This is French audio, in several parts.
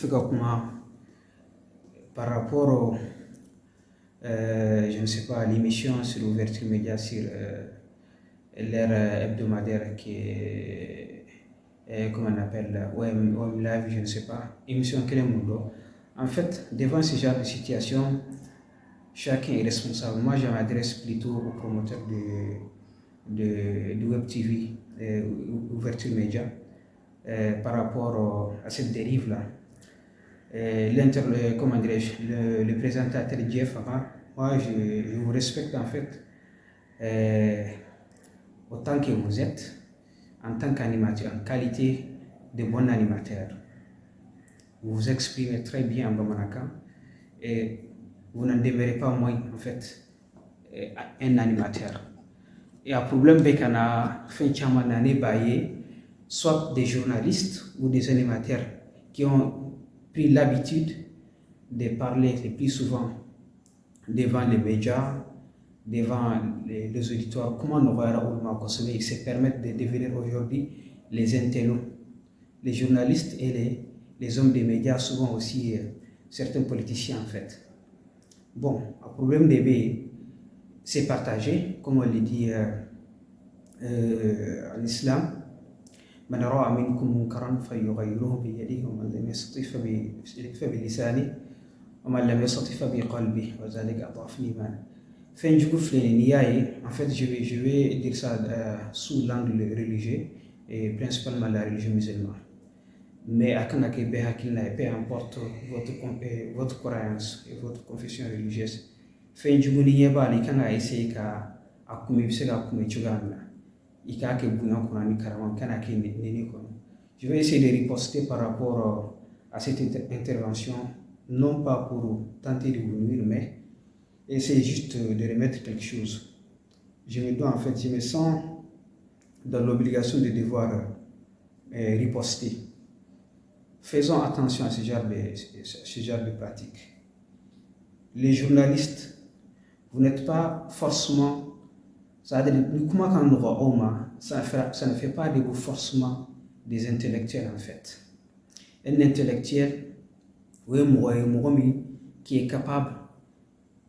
comment, par rapport je ne sais pas, à l'émission sur l'ouverture média sur l'ère hebdomadaire qui est, comment on appelle, OM Live, je ne sais pas, émission Mundo. En fait, devant ce genre de situation, chacun est responsable. Moi, je m'adresse plutôt aux promoteurs de Web TV, ouverture média, par rapport à cette dérive-là. Le présentateur Jeff, moi je vous respecte en fait autant que vous êtes en tant qu'animateur, en qualité de bon animateur. Vous vous exprimez très bien en Bamanaka et vous n'en demeurez pas moins en fait un animateur. Et un problème avec un fin chamanane baillé, soit des journalistes ou des animateurs qui ont pris l'habitude de parler le plus souvent devant les médias, devant les auditoires. Comment nous voyons consommer, ils se permettent de devenir aujourd'hui les intellos, les journalistes et les hommes des médias, souvent aussi certains politiciens en fait. Bon, le problème des B, c'est partagé, comme on le dit en islam. من رأى منكم منكرا فليغيره بيده ومن لم يستطع فبلسانه ومن لم يستطع فبقلبه وذلك أضعف الإيمان. En fait, je vais dire ça sous l'angle religieux et principalement la religion musulmane. Mais peu importe votre croyance et votre confession religieuse, je vais essayer de riposter par rapport à cette intervention, non pas pour tenter de vous nuire, mais essayer juste de remettre quelque chose. Je me sens dans l'obligation de devoir riposter. Faisons attention à ce genre de pratiques. Les journalistes, vous n'êtes pas forcément, ça ne fait pas de vous forcément des intellectuels en fait. Un intellectuel, qui est capable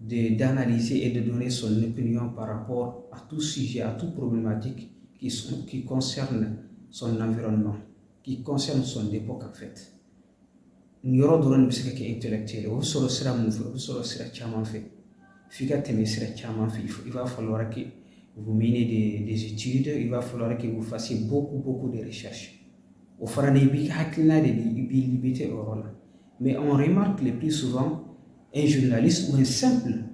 d'analyser et de donner son opinion par rapport à tout sujet, à toute problématique qui concerne son environnement, qui concerne son époque en fait. Nous aurons des intellectuels, il va falloir que vous menez des études, il va falloir que vous fassiez beaucoup de recherches. Mais on remarque le plus souvent un journaliste ou un simple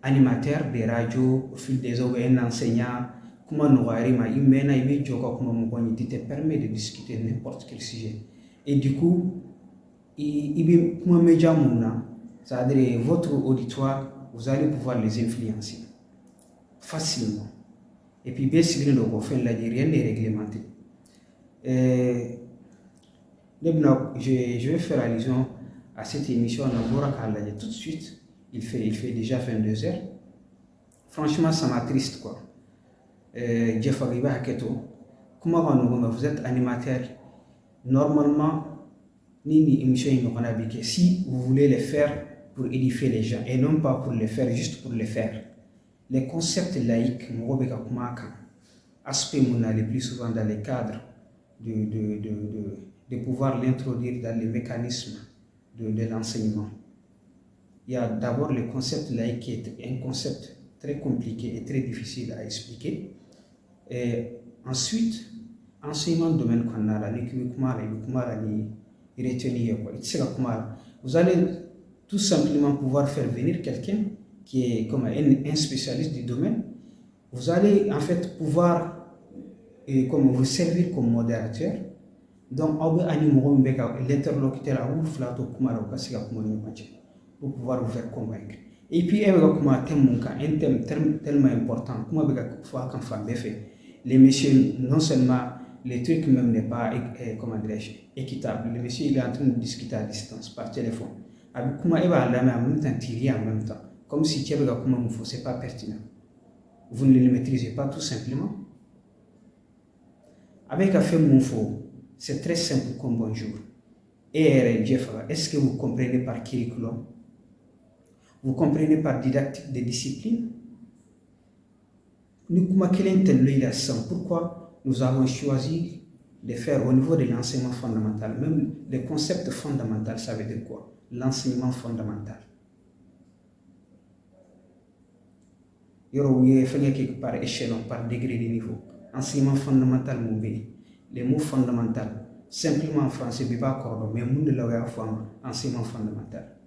animateur de radio, au fil des ans, un enseignant, il te permet de discuter n'importe quel sujet. Et du coup, c'est-à-dire votre auditoire, vous allez pouvoir les influencer facilement. Et puis, bien sûr, rien n'est réglementé. Je vais faire allusion à cette émission tout de suite. Il fait déjà 22 heures. Franchement, ça m'attriste quoi. Jeff Arriba Haketo, comment vous êtes animateur? Normalement, si vous voulez les faire pour édifier les gens et non pas pour les faire juste pour les faire. Les concepts laïques, aspect le plus souvent dans les cadres de pouvoir l'introduire dans les mécanismes de l'enseignement. Il y a d'abord le concept laïque qui est un concept très compliqué et très difficile à expliquer. Et ensuite, enseignement de domaine qu'on a, vous allez tout simplement pouvoir faire venir quelqu'un qui est comme un spécialiste du domaine. Vous allez en fait pouvoir vous servir comme modérateur. Donc, l'interlocuteur pour pouvoir vous faire convaincre. Et puis, un thème tellement important, les messieurs, non seulement les trucs même n'est pas équitable, le monsieur il est en train de discuter à distance par téléphone. En même temps, tirer en même temps, comme si c'est pas pertinent. Vous ne le maîtrisez pas tout simplement. Avec un fait Moufo, c'est très simple comme bonjour. est-ce que vous comprenez par curriculum? Vous comprenez par didactique des disciplines? Pourquoi nous avons choisi de faire au niveau de l'enseignement fondamental, même le concept fondamental, ça veut dire quoi? L'enseignement fondamental. Il y a quelque par échelon, par degré de niveau. Enseignement fondamental, les mots fondamental, simplement en français, mais enseignement fondamental.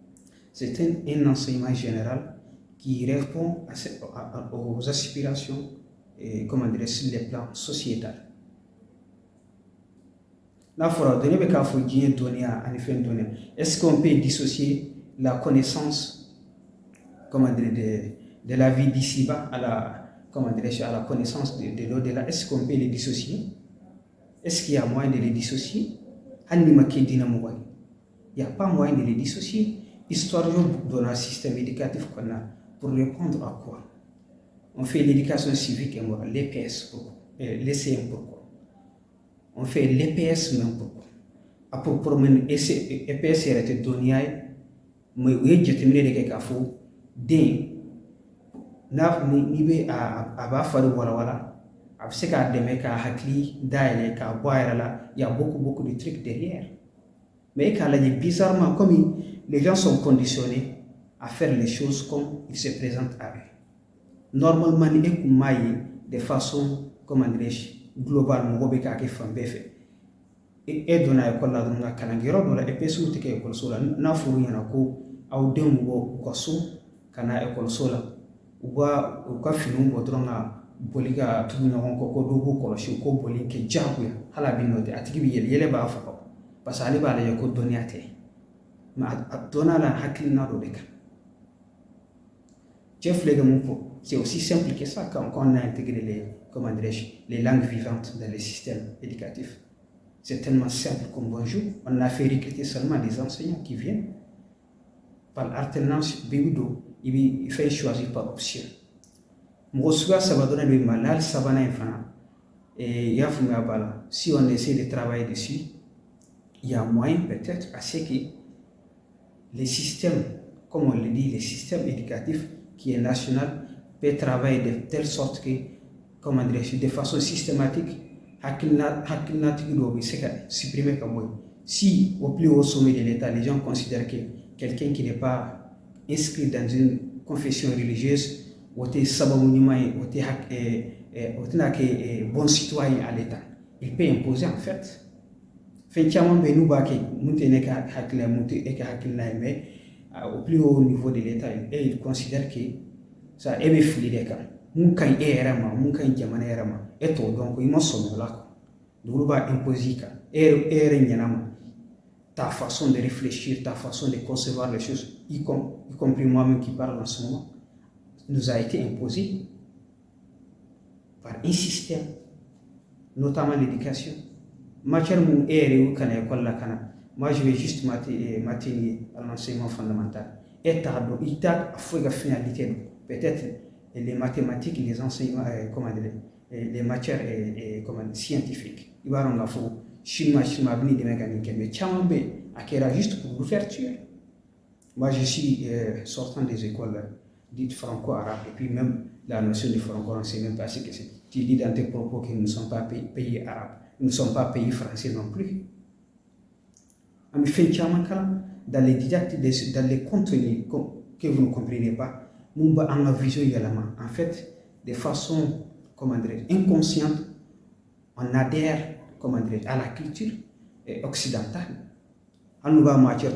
C'est un enseignement général qui répond aux aspirations sur les plans sociétal. Est-ce qu'on peut dissocier la connaissance de la vie d'ici-bas à la connaissance de l'au-delà? Est-ce qu'on peut les dissocier? Est-ce qu'il y a moyen de les dissocier? Il n'y a pas moyen de les dissocier. Histoire de notre système éducatif qu'on a, pour répondre à quoi? On fait l'éducation civique et morale, l'EPS, l'ECM, pourquoi? On fait l'EPS même, pourquoi? Pour promener EPS est donné, mais oui, je t'aimerais de quelque chose. D'un, ni à bafar voilà, il y a beaucoup de trucs derrière. Mais bizarrement, comme les gens sont conditionnés à faire les choses comme ils se présentent à eux. Normalement, de façon, globale, et dans l'école là, dans la Kanangiro, dans la EPS, où tu es école sola, n'a furu yana ko, au démon, au kasso, kana école sola, ou quoi finum, ou drona, boliga, tout le monde, ko koloshi, ko bolike, jabu, halabinote, atikibi yele ba fa. Parce que bala yako doniate ma dona la hakilina do deka Jeff Legamupo, c'est aussi simple que ça quand on a intégré les langues vivantes dans le système éducatif. C'est tellement simple comme bonjour. On a fait recruter seulement des enseignants qui viennent par alternance béudo, il fait choisir par option. Mourosuga, ça va donner le malal, ça va et yafumia bala. Si on essaie de travailler dessus, il y a moyen peut-être à ce que les systèmes, comme on le dit, les systèmes éducatifs qui est national, peut travailler de telle sorte que, de façon systématique, supprimer comme moi. Si au plus haut sommet de l'État, les gens considèrent que quelqu'un qui n'est pas inscrit dans une confession religieuse, bon citoyen à l'État, il peut imposer en fait. Au plus haut niveau de l'État, il considère que ça est fluide. Donc il m'a sonné là. Donc imposer ta façon de réfléchir, ta façon de concevoir les choses, y compris moi-même qui parle en ce moment, nous a été imposé par un système, notamment l'éducation. Moi, je vais juste maintenir l'enseignement fondamental. Et il y a une finalité. Peut-être les mathématiques, les enseignements, les matières scientifiques. Il va y avoir mais juste pour l'ouverture. Moi, je suis sortant des écoles dites franco-arabes, et puis même la notion de franco-arabe, c'est même pas ce que c'est. Tu dis dans tes propos que nous ne sommes pas pays arabes, nous ne sommes pas pays français non plus. Dans les didactiques, dans les contenus que vous ne comprenez pas, nous avons une vision en fait, de façon inconsciente, on adhère à la culture occidentale. En nouvelle matière,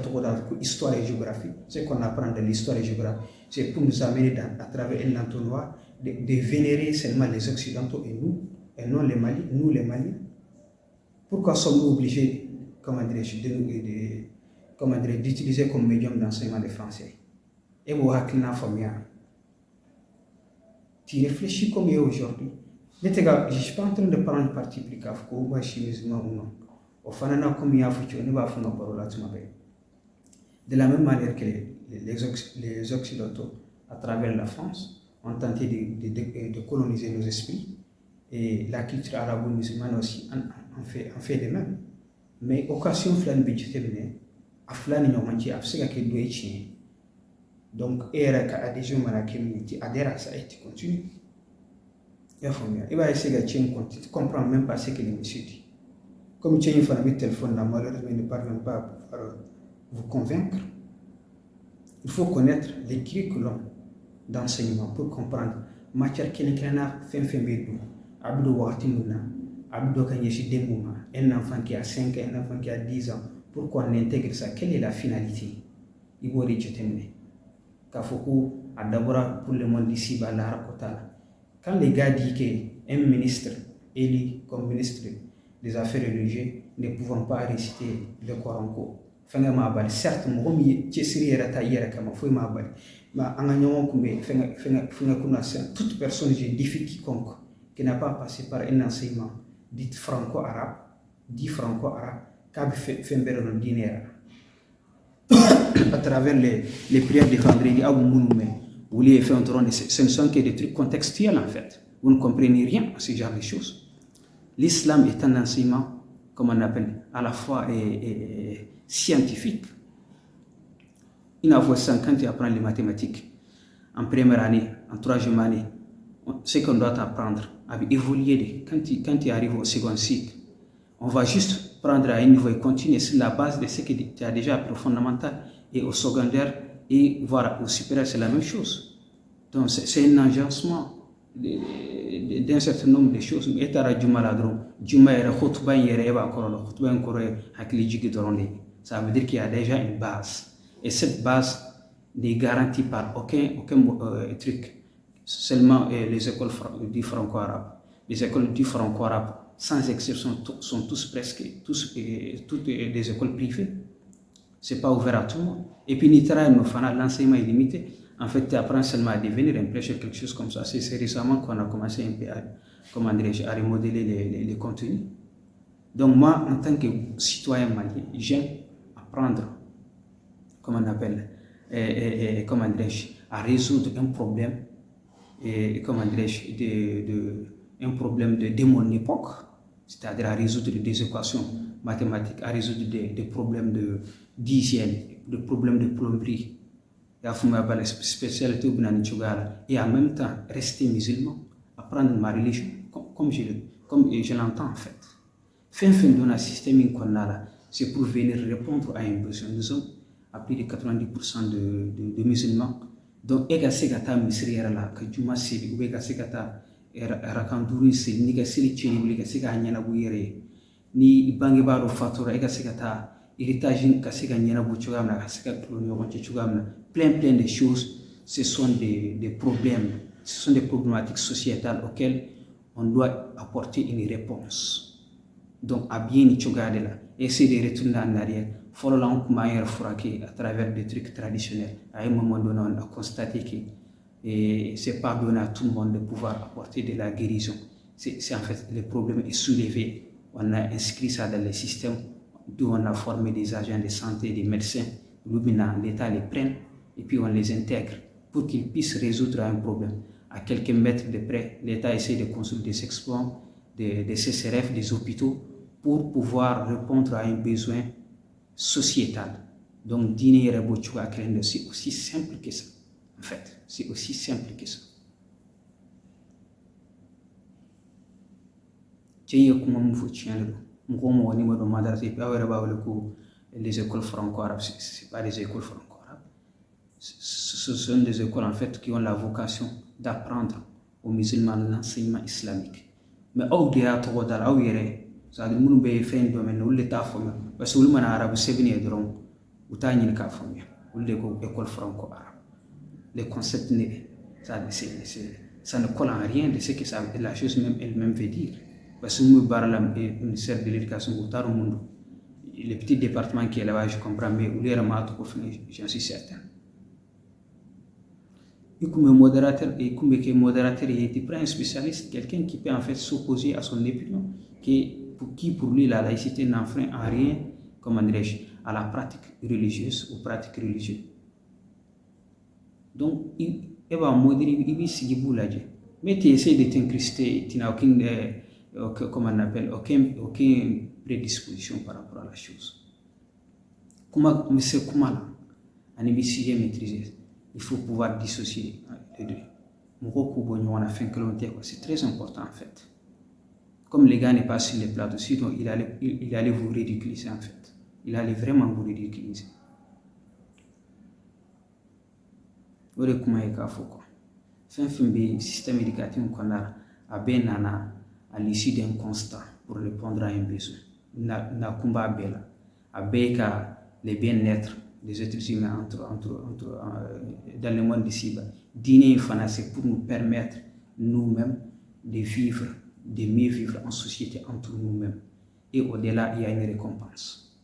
histoire et géographie, ce qu'on apprend de l'histoire et géographie, c'est pour nous amener à travers un entonnoir de vénérer seulement les Occidentaux et non les Maliens, nous les Maliens. Pourquoi sommes-nous obligés d'utiliser comme médium d'enseignement le français? Et vous tu réfléchis comme aujourd'hui. Je ne suis pas en train de prendre un parti pris ou musulman ou non. De la même manière que les Occidentaux, à travers la France, ont tenté de coloniser nos esprits, et la culture arabo-musulmane aussi en fait de même. Mais occasion flan budgétaire, aflani nyomanci afsega ke doichi. Donc era ka adhésion mana kemi tu adhères à ça et tu continues. Il va essayer de tu comprends même pas ce que le monsieur dit. Comme tu as une famille téléphone là, malheureusement il ne parvient pas à pouvoir vous convaincre. Il faut connaître les curriculums d'enseignement pour comprendre matière kenikana fembedu abdo watimuna abdo kanyeshi demuma un enfant qui a 5 ans, un enfant qui a 10 ans, pourquoi on intègre ça? Quelle est la finalité? Il faut rejeter. Kafoku a d'abord pour le monde d'ici balara kotala. Quand les gars disent qu'un ministre élu comme ministre des Affaires religieuses ne pouvant pas réciter le Coran, certes, toute personne, je défie quiconque qui n'a pas passé par un enseignement dit franco-arabe, à travers les prières de vendredi, ce ne sont que des trucs contextuels en fait. Vous ne comprenez rien à ce genre de choses. L'islam est un enseignement, comme on appelle, à la fois scientifique. Il a 5 ans, tu apprends les mathématiques. En première année, en troisième année, ce qu'on doit apprendre a évolué. Quand tu arrives au second cycle, on va juste prendre à un niveau et continuer sur la base de ce que tu as déjà appris au fondamental et au secondaire et voir au supérieur, c'est la même chose. Donc c'est un agencement d'un certain nombre de choses. Ça veut dire qu'il y a déjà une base. Et cette base n'est garantie par aucun truc. Seulement les écoles du franco-arabe. Les écoles du franco-arabe, sans exception, sont toutes des écoles privées. Ce n'est pas ouvert à tout le monde. Et puis, l'enseignement est limité. En fait, tu apprends seulement à devenir un prêcheur, quelque chose comme ça. C'est récemment qu'on a commencé un peu à remodeler les contenus. Donc, moi, en tant que citoyen malien, j'aime apprendre, à résoudre un problème, un problème de mon époque, c'est-à-dire à résoudre des équations mathématiques, à résoudre des problèmes d'hygiène, des problèmes de plomberie, et en même temps rester musulman, apprendre ma religion comme je l'entends en fait. C'est pour venir répondre à un besoin. Nous sommes à plus de 90% de musulmans. Donc, Egasegata Misriera la Kajuma Sili, Ubegasegata Rakanduri Sili, Nigasili Chili, Gasega Nyanabuire, ni Bangibaro Fatura, Egasegata, Héritage Kasega Nyanabuchugamna, Kasega Kloniochugamna, plein de choses. Ce sont des problèmes, ce sont des problématiques sociétales auxquelles on doit apporter une réponse. Donc, à bien y essayer de retourner en arrière. Il faut à travers des trucs traditionnels. À un moment donné, on a constaté que ce n'est pas donné à tout le monde de pouvoir apporter de la guérison. C'est en fait le problème est soulevé. On a inscrit ça dans le système d'où on a formé des agents de santé, des médecins. L'État les prenne et puis on les intègre pour qu'ils puissent résoudre un problème. À quelques mètres de près, l'État essaie de construire des exploits, des CCRF, des hôpitaux pour pouvoir répondre à un besoin sociétal. Donc, dîner et c'est aussi simple que ça. En fait, c'est aussi simple que ça. Les écoles franco-arabes, ce pas des écoles franco-arabes. Ce sont des écoles en fait qui ont la vocation d'apprendre aux musulmans l'enseignement islamique. Mais au-delà de ça veut dire que fait un domaine où l'État forme parce que le monde arabe c'est venu de Rome où t'as une cas formé où l'école franco-arabe les concepts ça ne colle en rien de ce que ça la chose même elle-même veut dire parce que nous barre le ministère de l'éducation au tar au monde le petit département qui est là-bas je comprends mais où les ramates pour finir j'en suis certain et comme modérateur et tu prends un spécialiste quelqu'un qui peut en fait s'opposer à son opinion qui pour lui la laïcité n'enfreint en rien, comment dirais-je, à la pratique religieuse ou pratique religieuse. Donc, il va modérer, il va s'y bouger. Mais tu essaies de t'incruster, tu n'as aucune prédisposition par rapport à la chose. c'est comment là, un sujet maîtrisé. Il faut pouvoir dissocier les deux. C'est très important en fait. Comme les gars n'est pas sur les plateaux, sinon il allait vous ridiculiser en fait. Il allait vraiment vous ridiculiser. Vous voyez comment il faut quoi. C'est un système éducatif qu'on a à l'issue d'un constat pour répondre à un besoin. Na combat bella, à les bien-être des êtres humains dans le monde d'ici bas. Dîner c'est pour nous permettre nous-mêmes de vivre, de mieux vivre en société entre nous-mêmes. Et au-delà, il y a une récompense.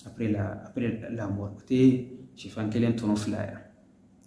Après la mort. Je fais un tournoi flyer.